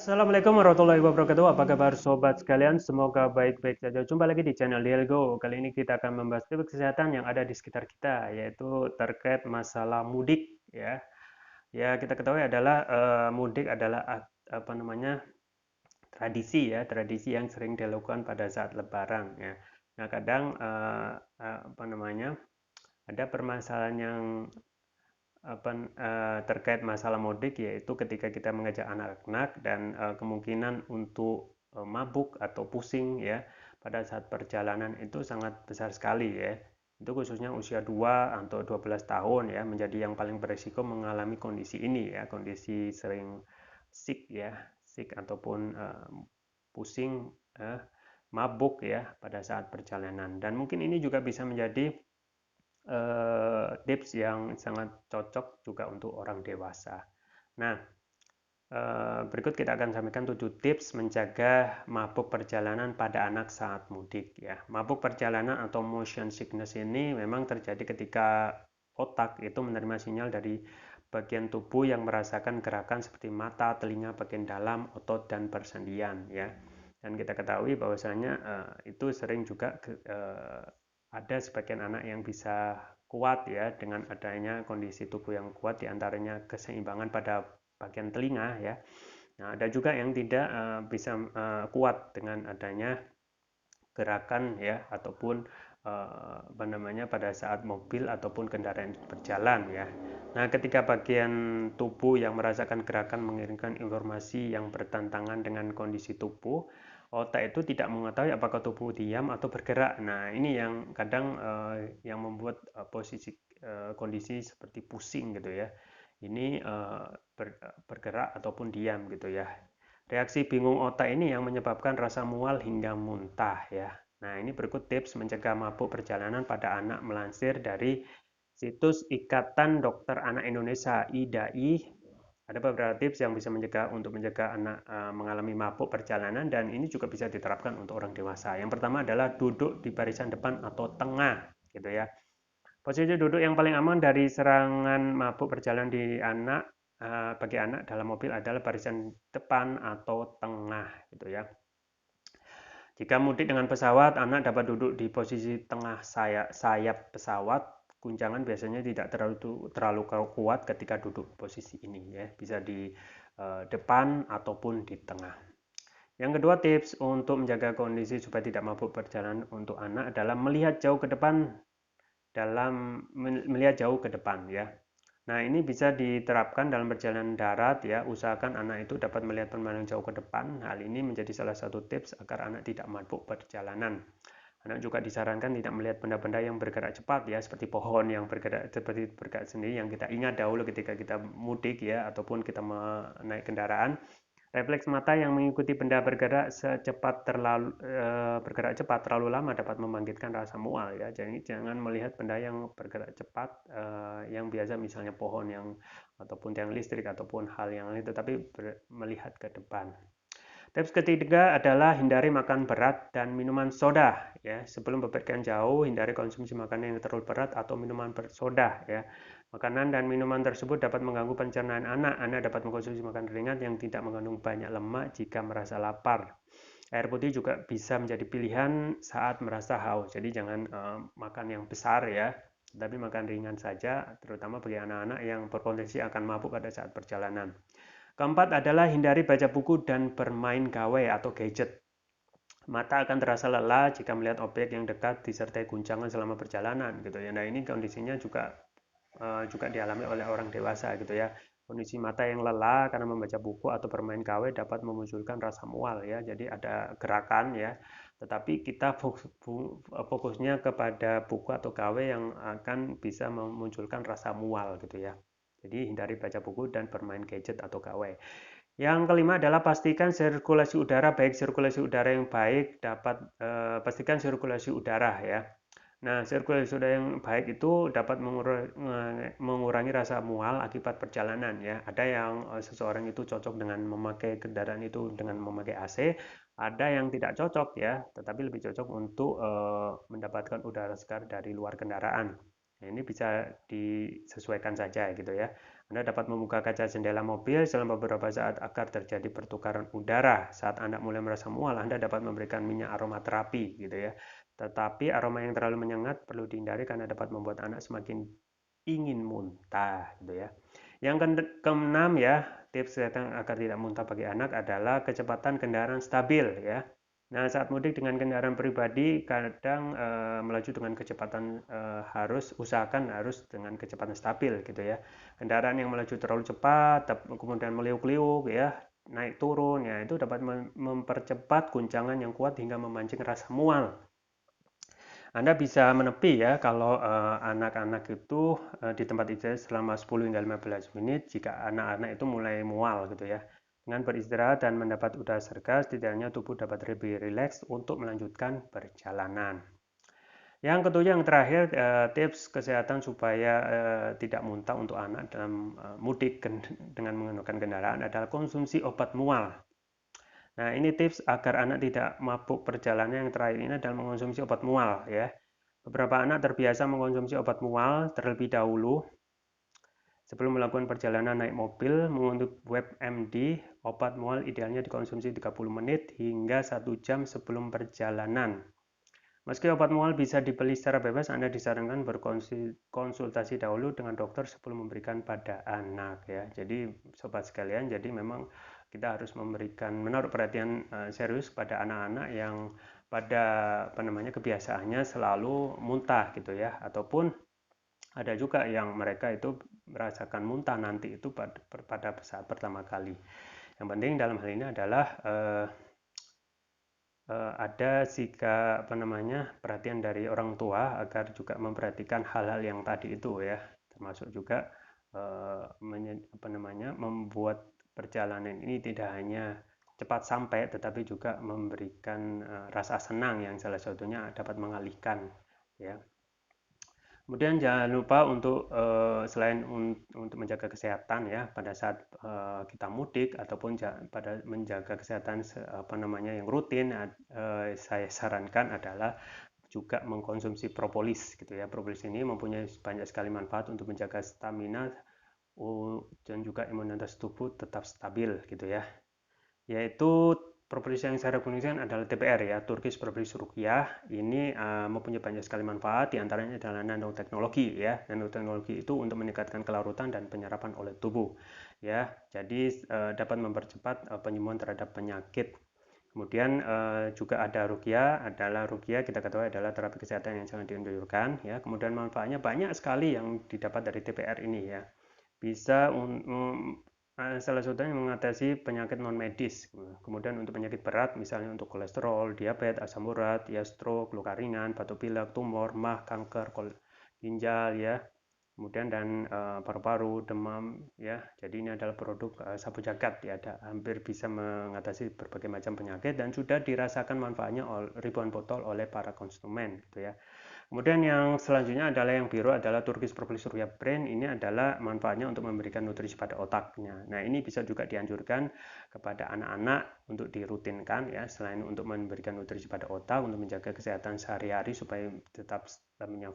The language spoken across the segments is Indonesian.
Assalamualaikum warahmatullahi wabarakatuh. Apa kabar sobat sekalian? Semoga baik-baik saja. Jumpa lagi di channel Dialgo. Kali ini kita akan membahas topik kesehatan yang ada di sekitar kita, yaitu terkait masalah mudik ya. Ya, kita ketahui adalah mudik adalah apa namanya? Tradisi ya, tradisi yang sering dilakukan pada saat lebaran ya. Nah, kadang apa namanya? Ada permasalahan yang terkait masalah mudik, yaitu ketika kita mengajak anak-anak dan kemungkinan untuk mabuk atau pusing ya pada saat perjalanan itu sangat besar sekali ya. Itu khususnya usia 2 atau 12 tahun ya, menjadi yang paling berisiko mengalami kondisi ini ya, kondisi sering sick ya, sick ataupun pusing, mabuk ya pada saat perjalanan. Dan mungkin ini juga bisa menjadi tips yang sangat cocok juga untuk orang dewasa. Nah, berikut kita akan sampaikan 7 tips menjaga mabuk perjalanan pada anak saat mudik ya. Mabuk perjalanan atau motion sickness ini memang terjadi ketika otak itu menerima sinyal dari bagian tubuh yang merasakan gerakan seperti mata, telinga, bagian dalam, otot, dan persendian ya. Dan kita ketahui bahwasanya itu sering juga ada sebagian anak yang bisa kuat ya dengan adanya kondisi tubuh yang kuat, diantaranya keseimbangan pada bagian telinga ya. Nah, ada juga yang tidak bisa kuat dengan adanya gerakan ya ataupun apa namanya pada saat mobil ataupun kendaraan berjalan ya. Nah, ketika bagian tubuh yang merasakan gerakan mengirimkan informasi yang bertentangan dengan kondisi tubuh, otak itu tidak mengetahui apakah tubuh diam atau bergerak. Nah, ini yang kadang yang membuat kondisi seperti pusing gitu ya. Ini bergerak ataupun diam gitu ya. Reaksi bingung otak ini yang menyebabkan rasa mual hingga muntah ya. Nah, ini berikut tips mencegah mabuk perjalanan pada anak melansir dari situs Ikatan Dokter Anak Indonesia (IDAI). Ada beberapa tips yang bisa mencegah anak mengalami mabuk perjalanan, dan ini juga bisa diterapkan untuk orang dewasa. Yang pertama adalah duduk di barisan depan atau tengah gitu ya. Posisi duduk yang paling aman dari serangan mabuk berjalan bagi anak dalam mobil adalah barisan depan atau tengah gitu ya. Jika mudik dengan pesawat, anak dapat duduk di posisi tengah sayap pesawat. Guncangan biasanya tidak terlalu kuat ketika duduk posisi ini ya, bisa di depan ataupun di tengah. Yang kedua, tips untuk menjaga kondisi supaya tidak mabuk perjalanan untuk anak adalah melihat jauh ke depan ya. Nah, ini bisa diterapkan dalam perjalanan darat ya. Usahakan anak itu dapat melihat pemandangan jauh ke depan. Hal ini menjadi salah satu tips agar anak tidak mabuk perjalanan. Anak juga disarankan tidak melihat benda-benda yang bergerak cepat ya, seperti pohon yang bergerak sendiri yang kita ingat dahulu ketika kita mudik ya, ataupun kita menaik kendaraan. Refleks mata yang mengikuti benda bergerak cepat terlalu lama dapat membangkitkan rasa mual ya. Jadi jangan melihat benda yang bergerak cepat yang biasa, misalnya pohon ataupun tiang listrik ataupun hal yang lain, tetapi melihat ke depan. Tips ketiga adalah hindari makan berat dan minuman soda ya. Sebelum bepergian jauh, hindari konsumsi makanan yang terlalu berat atau minuman bersoda ya. Makanan dan minuman tersebut dapat mengganggu pencernaan anak. Anak dapat mengkonsumsi makanan ringan yang tidak mengandung banyak lemak jika merasa lapar. Air putih juga bisa menjadi pilihan saat merasa haus. Jadi jangan makan yang besar ya, tapi makan ringan saja, terutama bagi anak-anak yang berpotensi akan mabuk pada saat perjalanan. Keempat adalah hindari baca buku dan bermain gawai atau gadget. Mata akan terasa lelah jika melihat objek yang dekat disertai guncangan selama perjalanan gitu ya. Nah, ini kondisinya juga dialami oleh orang dewasa gitu ya. Kondisi mata yang lelah karena membaca buku atau bermain gawai dapat memunculkan rasa mual ya. Jadi ada gerakan ya, tetapi kita fokusnya kepada buku atau gawai yang akan bisa memunculkan rasa mual gitu ya. Jadi hindari baca buku dan bermain gadget atau gawai. Yang kelima adalah pastikan sirkulasi udara baik. Sirkulasi udara yang baik pastikan sirkulasi udara ya. Nah, sirkulasi udara yang baik itu dapat mengurangi rasa mual akibat perjalanan ya. Ada yang seseorang itu cocok dengan memakai kendaraan itu dengan memakai AC, ada yang tidak cocok ya, tetapi lebih cocok untuk mendapatkan udara segar dari luar kendaraan. Nah, ini bisa disesuaikan saja gitu ya. Anda dapat membuka kaca jendela mobil selama beberapa saat agar terjadi pertukaran udara. Saat Anda mulai merasa mual, Anda dapat memberikan minyak aromaterapi gitu ya. Tetapi aroma yang terlalu menyengat perlu dihindari karena dapat membuat anak semakin ingin muntah gitu ya. Yang keenam ya, tips agar tidak muntah bagi anak adalah kecepatan kendaraan stabil ya. Nah, saat mudik dengan kendaraan pribadi, kadang melaju dengan kecepatan usahakan harus dengan kecepatan stabil gitu ya. Kendaraan yang melaju terlalu cepat, kemudian meliuk-liuk ya, naik turun, ya itu dapat mempercepat guncangan yang kuat hingga memancing rasa mual. Anda bisa menepi ya kalau anak-anak itu di tempat istirahat selama 10 hingga 15 menit jika anak-anak itu mulai mual gitu ya. Dengan beristirahat dan mendapat udara segar, setidaknya tubuh dapat lebih rileks untuk melanjutkan perjalanan. Yang ketujuh, yang terakhir, tips kesehatan supaya tidak muntah untuk anak dalam mudik dengan menggunakan kendaraan adalah konsumsi obat mual. Nah, ini tips agar anak tidak mabuk perjalanan. Yang terakhir ini adalah mengonsumsi obat mual ya. Beberapa anak terbiasa mengonsumsi obat mual terlebih dahulu sebelum melakukan perjalanan naik mobil. Menurut WebMD, obat mual idealnya dikonsumsi 30 menit hingga 1 jam sebelum perjalanan. Meski obat mual bisa dibeli secara bebas, Anda disarankan berkonsultasi dahulu dengan dokter sebelum memberikan pada anak ya. Jadi sobat sekalian, jadi memang kita harus menaruh perhatian serius pada anak-anak yang pada kebiasaannya selalu muntah gitu ya, ataupun ada juga yang mereka itu merasakan muntah nanti itu pada saat pertama kali. Yang penting dalam hal ini adalah ada sikap perhatian dari orang tua agar juga memperhatikan hal-hal yang tadi itu ya, termasuk juga membuat perjalanan ini tidak hanya cepat sampai tetapi juga memberikan rasa senang yang salah satunya dapat mengalihkan ya. Kemudian jangan lupa untuk selain untuk menjaga kesehatan ya pada saat kita mudik ataupun pada menjaga kesehatan yang rutin, saya sarankan adalah juga mengkonsumsi propolis gitu ya. Propolis ini mempunyai banyak sekali manfaat untuk menjaga stamina dan juga imunitas tubuh tetap stabil gitu ya. Yaitu propolis yang saya rekomendasikan adalah TPR ya, Turkish Propolis Ruqyah. Ini mempunyai banyak sekali manfaat, diantaranya adalah nanoteknologi ya. Nanoteknologi itu untuk meningkatkan kelarutan dan penyerapan oleh tubuh ya. Jadi dapat mempercepat penyembuhan terhadap penyakit. Kemudian juga ada ruqyah, kita ketahui adalah terapi kesehatan yang sangat dianjurkan ya. Kemudian manfaatnya banyak sekali yang didapat dari TPR ini ya. Bisa salah satunya mengatasi penyakit non medis. Kemudian untuk penyakit berat, misalnya untuk kolesterol, diabetes, asam urat, ya stroke, luka ringan, batuk pilek, tumor, mah, kanker, ginjal, ya. Kemudian dan paru-paru, demam, ya. Jadi ini adalah produk sapu jagat, ya. Hampir bisa mengatasi berbagai macam penyakit dan sudah dirasakan manfaatnya ribuan botol oleh para konsumen, gitu ya. Kemudian yang selanjutnya adalah yang biru adalah Turkish Propolis Surya Brain. Ini adalah manfaatnya untuk memberikan nutrisi pada otaknya. Nah, ini bisa juga dianjurkan kepada anak-anak untuk dirutinkan ya, selain untuk memberikan nutrisi pada otak untuk menjaga kesehatan sehari-hari supaya tetap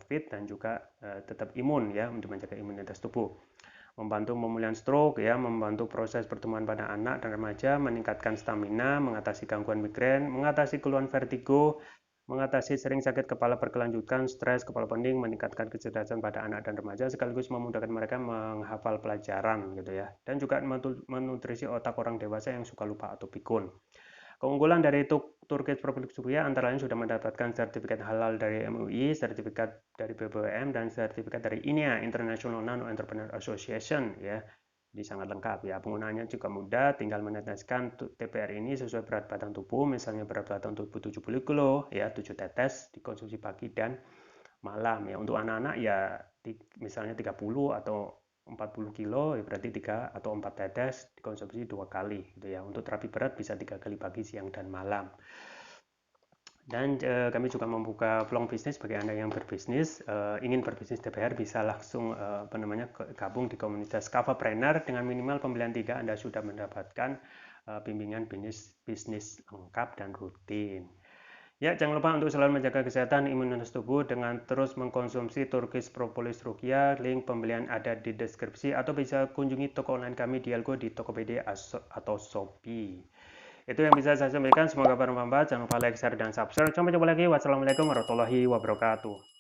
fit dan juga tetap imun ya, untuk menjaga imunitas tubuh. Membantu pemulihan stroke ya, membantu proses pertumbuhan pada anak dan remaja, meningkatkan stamina, mengatasi gangguan migrain, mengatasi keluhan vertigo, mengatasi sering sakit kepala berkelanjutan, stres, kepala pening, meningkatkan kecerdasan pada anak dan remaja, sekaligus memudahkan mereka menghafal pelajaran gitu ya. Dan juga menutrisi otak orang dewasa yang suka lupa atau pikun. Keunggulan dari Turkish Propolis Ruqyah antara lain sudah mendapatkan sertifikat halal dari MUI, sertifikat dari BPOM, dan sertifikat dari INEA, International Nano Entrepreneur Association ya. Jadi sangat lengkap ya. Penggunaannya juga mudah, tinggal meneteskan TPR ini sesuai berat badan tubuh. Misalnya berat badan tubuh 70 kilo ya, 7 tetes dikonsumsi pagi dan malam ya. Untuk anak-anak ya misalnya 30 atau 40 kilo ya berarti 3 atau 4 tetes dikonsumsi 2 kali gitu ya. Untuk terapi berat bisa 3 kali pagi, siang, dan malam. Dan kami juga membuka peluang bisnis bagi Anda yang berbisnis, ingin berbisnis TPR bisa langsung gabung di komunitas Kavapreneur. Dengan minimal pembelian 3 Anda sudah mendapatkan bimbingan bisnis lengkap dan rutin. Ya, jangan lupa untuk selalu menjaga kesehatan imunitas tubuh dengan terus mengkonsumsi Turkish Propolis Rukia. Link pembelian ada di deskripsi atau bisa kunjungi toko online kami di Algo di Tokopedia atau Shopee. Itu yang bisa saya sampaikan. Semoga bermanfaat. Jangan lupa like, share, dan subscribe. Sampai jumpa lagi. Wassalamualaikum warahmatullahi wabarakatuh.